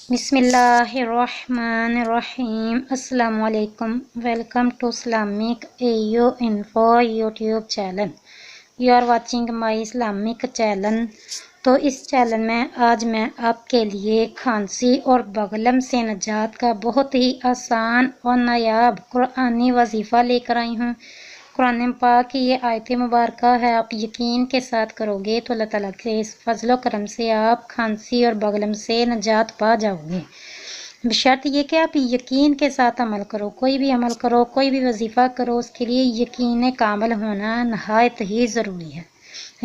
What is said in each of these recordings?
बिस्मिल्लाहिर्रहमानिर्रहीम। अस्सलाम वालेकुम। Welcome to Islamic AU info YouTube channel. You are watching my Islamic channel. तो इस चैनल में आज मैं आपके लिए खांसी और बगलम से निजात का बहुत ही आसान और नायाब कुरानी वजीफ़ा लेकर आई हूँ। कुरान पाक की ये आयत मुबारक है, आप यकीन के साथ करोगे तो अल्लाह ताला के इस फजल करम से आप खांसी और बगलम से निजात पा जाओगे। बशर्त ये कि आप यकीन के साथ अमल करो। कोई भी अमल करो, कोई भी वजीफ़ा करो, उसके लिए यकीन कामिल होना नहायत ही ज़रूरी है।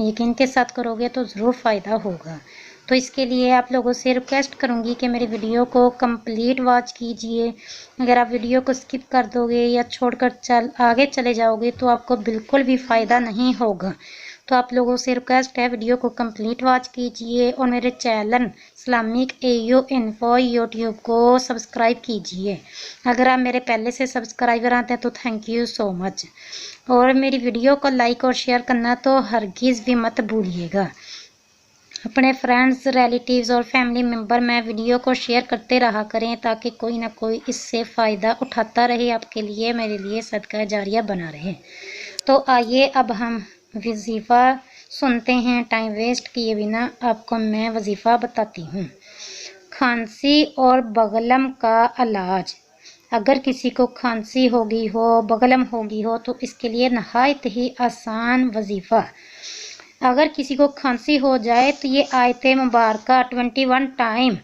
यकीन के साथ करोगे तो ज़रूर फ़ायदा होगा। तो इसके लिए आप लोगों से रिक्वेस्ट करूंगी कि मेरी वीडियो को कंप्लीट वॉच कीजिए। अगर आप वीडियो को स्किप कर दोगे या छोड़कर आगे चले जाओगे तो आपको बिल्कुल भी फ़ायदा नहीं होगा। तो आप लोगों से रिक्वेस्ट है, वीडियो को कंप्लीट वॉच कीजिए और मेरे channel Islamic AU info YouTube को सब्सक्राइब कीजिए। अगर आप मेरे पहले से सब्सक्राइबर आते हैं तो थैंक यू सो मच। और मेरी वीडियो को लाइक और शेयर करना तो हरगिज़ भी मत भूलिएगा। अपने फ्रेंड्स, रिलेटिव्स और फैमिली मेम्बर में वीडियो को शेयर करते रहा करें ताकि कोई ना कोई इससे फ़ायदा उठाता रहे, आपके लिए मेरे लिए सदका जारिया बना रहे। तो आइए अब हम वजीफ़ा सुनते हैं। टाइम वेस्ट किए बिना आपको मैं वजीफ़ा बताती हूँ। खांसी और बगलम का इलाज। अगर किसी को खांसी होगी हो, बगलम होगी हो तो इसके लिए नहायत ही आसान वजीफ़ा। अगर किसी को खांसी हो जाए तो ये आयत मुबारक 21 टाइम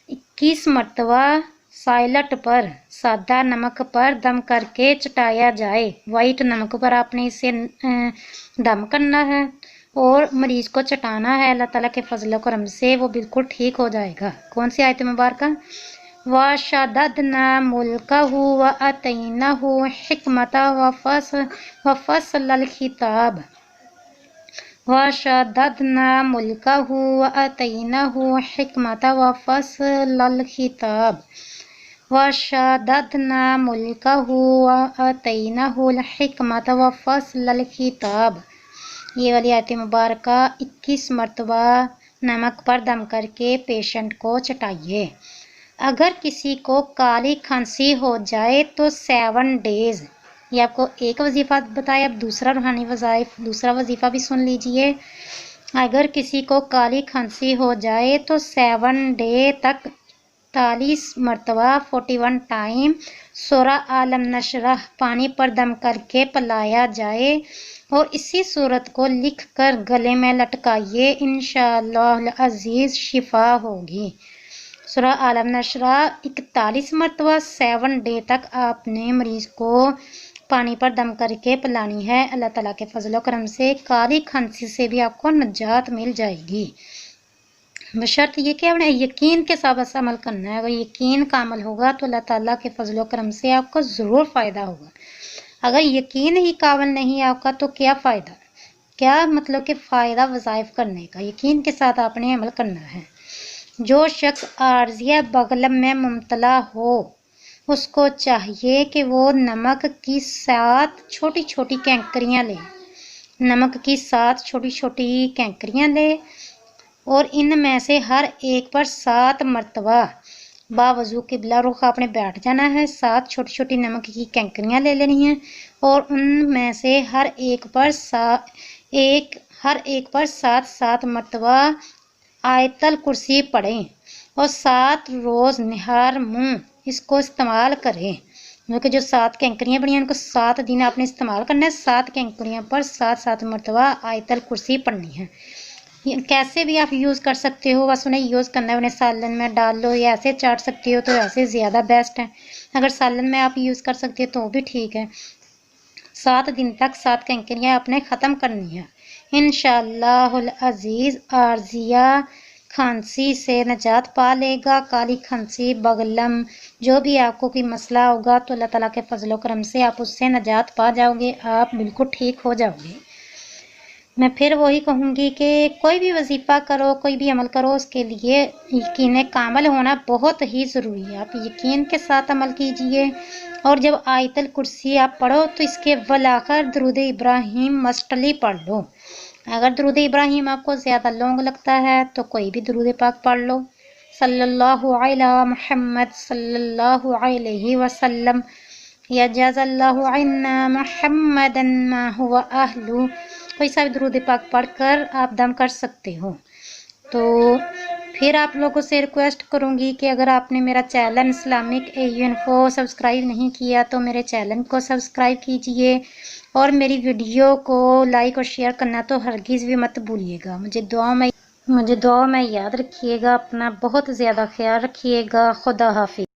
21 मरतबा साइलट पर सादा नमक पर दम करके चटाया जाए। वाइट नमक पर आपने इसे दम करना है और मरीज को चटाना है। अल्लाह ताला के फजल करम से वो बिल्कुल ठीक हो जाएगा। कौन सी आयत मुबारक? वशददना मुल्कहु व अतैनाहु हिकमत व फसलल खिताब। वशददना मुल्कहु व अतैनाहु हिकमत व फसलल खिताब। वशददना मुल्कहु व अतैनाहु हिकमत व फसलल खिताब। ये वाली आयत मुबारक 21 मरतबा नमक पर दम करके पेशेंट को चटाइए। अगर किसी को काली खांसी हो जाए तो 7 डेज़, ये आपको एक वजीफ़ा बताया। अब दूसरा रूहानी दूसरा वजीफ़ा भी सुन लीजिए। अगर किसी को काली खांसी हो जाए तो 7 डे तक 40 मरतबा 41 टाइम सूरह आलम नशरह पानी पर दम करके पिलाया जाए और इसी सूरत को लिख कर गले में लटकाइए। इंशाअल्लाह अजीज़ शिफा होगी। सूरह आलम नशरा 41 मरतबा 7 डे तक आपने मरीज़ को पानी पर दम करके पिलानी है। अल्लाह ताला के फजल करम से काली खांसी से भी आपको निजात मिल जाएगी। बशर्त ये कि आपने यकीन के साथ बस अमल करना है। अगर यकीन कामिल होगा तो अल्लाह ताला के फजल करम से आपको ज़रूर फ़ायदा होगा। अगर यकीन ही कामिल नहीं है आपका तो क्या फ़ायदा? क्या मतलब कि फ़ायदा वज़ाइफ करने का? यकीन के साथ आपने अमल करना है। जो शख्स आर्जिया बगलम में मुब्तला हो उसको चाहिए कि वो नमक की 7 छोटी छोटी कैंकरियाँ ले। नमक की 7 छोटी छोटी कैंकरियाँ ले और इनमें से हर एक पर 7 मरतबा बावजू किबला रुख आपने बैठ जाना है। 7 छोटी छोटी नमक की कैंकरियाँ ले लेनी हैं और उनमें से हर एक पर 7 मरतबा आयतल कुर्सी पढ़ें और 7 रोज़ निहार मुँह इसको इस्तेमाल करें। क्योंकि जो 7 कैंकरियाँ बनी हैं उनको 7 दिन आपने इस्तेमाल करना है। 7 कैंकरियाँ पर 7 मरतबा आयतल कुर्सी पढ़नी है। कैसे भी आप यूज़ कर सकते हो, बस उन्हें यूज़ करना है। उन्हें सालन में डाल लो या ऐसे चाट सकती हो तो ऐसे ज़्यादा बेस्ट है। अगर सालन में आप यूज़ कर सकते हो तो भी ठीक है। 7 दिन तक 7 कैंकरियाँ आपने ख़त्म करनी है। इंशाअल्लाहुल अज़ीज़ आर्जिया खांसी से निजात पा लेगा। काली खांसी, बगलम, जो भी आपको कोई मसला होगा तो अल्लाह ताला के फजल करम से आप उससे निजात पा जाओगे। आप बिल्कुल ठीक हो जाओगे। मैं फिर वही कहूँगी कि कोई भी वजीफ़ा करो, कोई भी अमल करो, उसके लिए यकीन कामिल होना बहुत ही ज़रूरी है। आप यकीन के साथ अमल कीजिए और जब आयतल कुर्सी आप पढ़ो तो इसके वलाखर दरूद इब्राहिम मस्टली पढ़ लो। अगर दरूद इब्राहिम आपको ज़्यादा लॉन्ग लगता है तो कोई भी दरूद पाक पढ़ लो। صلی اللہ علی محمد صلی اللہ علیہ وسلم، یا جاز اللہ عنا محمدا ما هو اہلہ، کوئی سا بھی درود پاک پڑھ کر آپ دم کر سکتے ہو۔ تو پھر آپ لوگوں سے ریکویسٹ کروں گی کہ اگر آپ نے میرا channel Islamic AU info subscribe نہیں کیا تو میرے چینل کو سبسکرائب کیجئے، اور میری ویڈیو کو لائک اور شیئر کرنا تو ہرگز بھی مت بھولیے گا۔ مجھے دعا میں یاد رکھیے گا، اپنا بہت زیادہ خیال رکھیے گا۔ خدا حافظ۔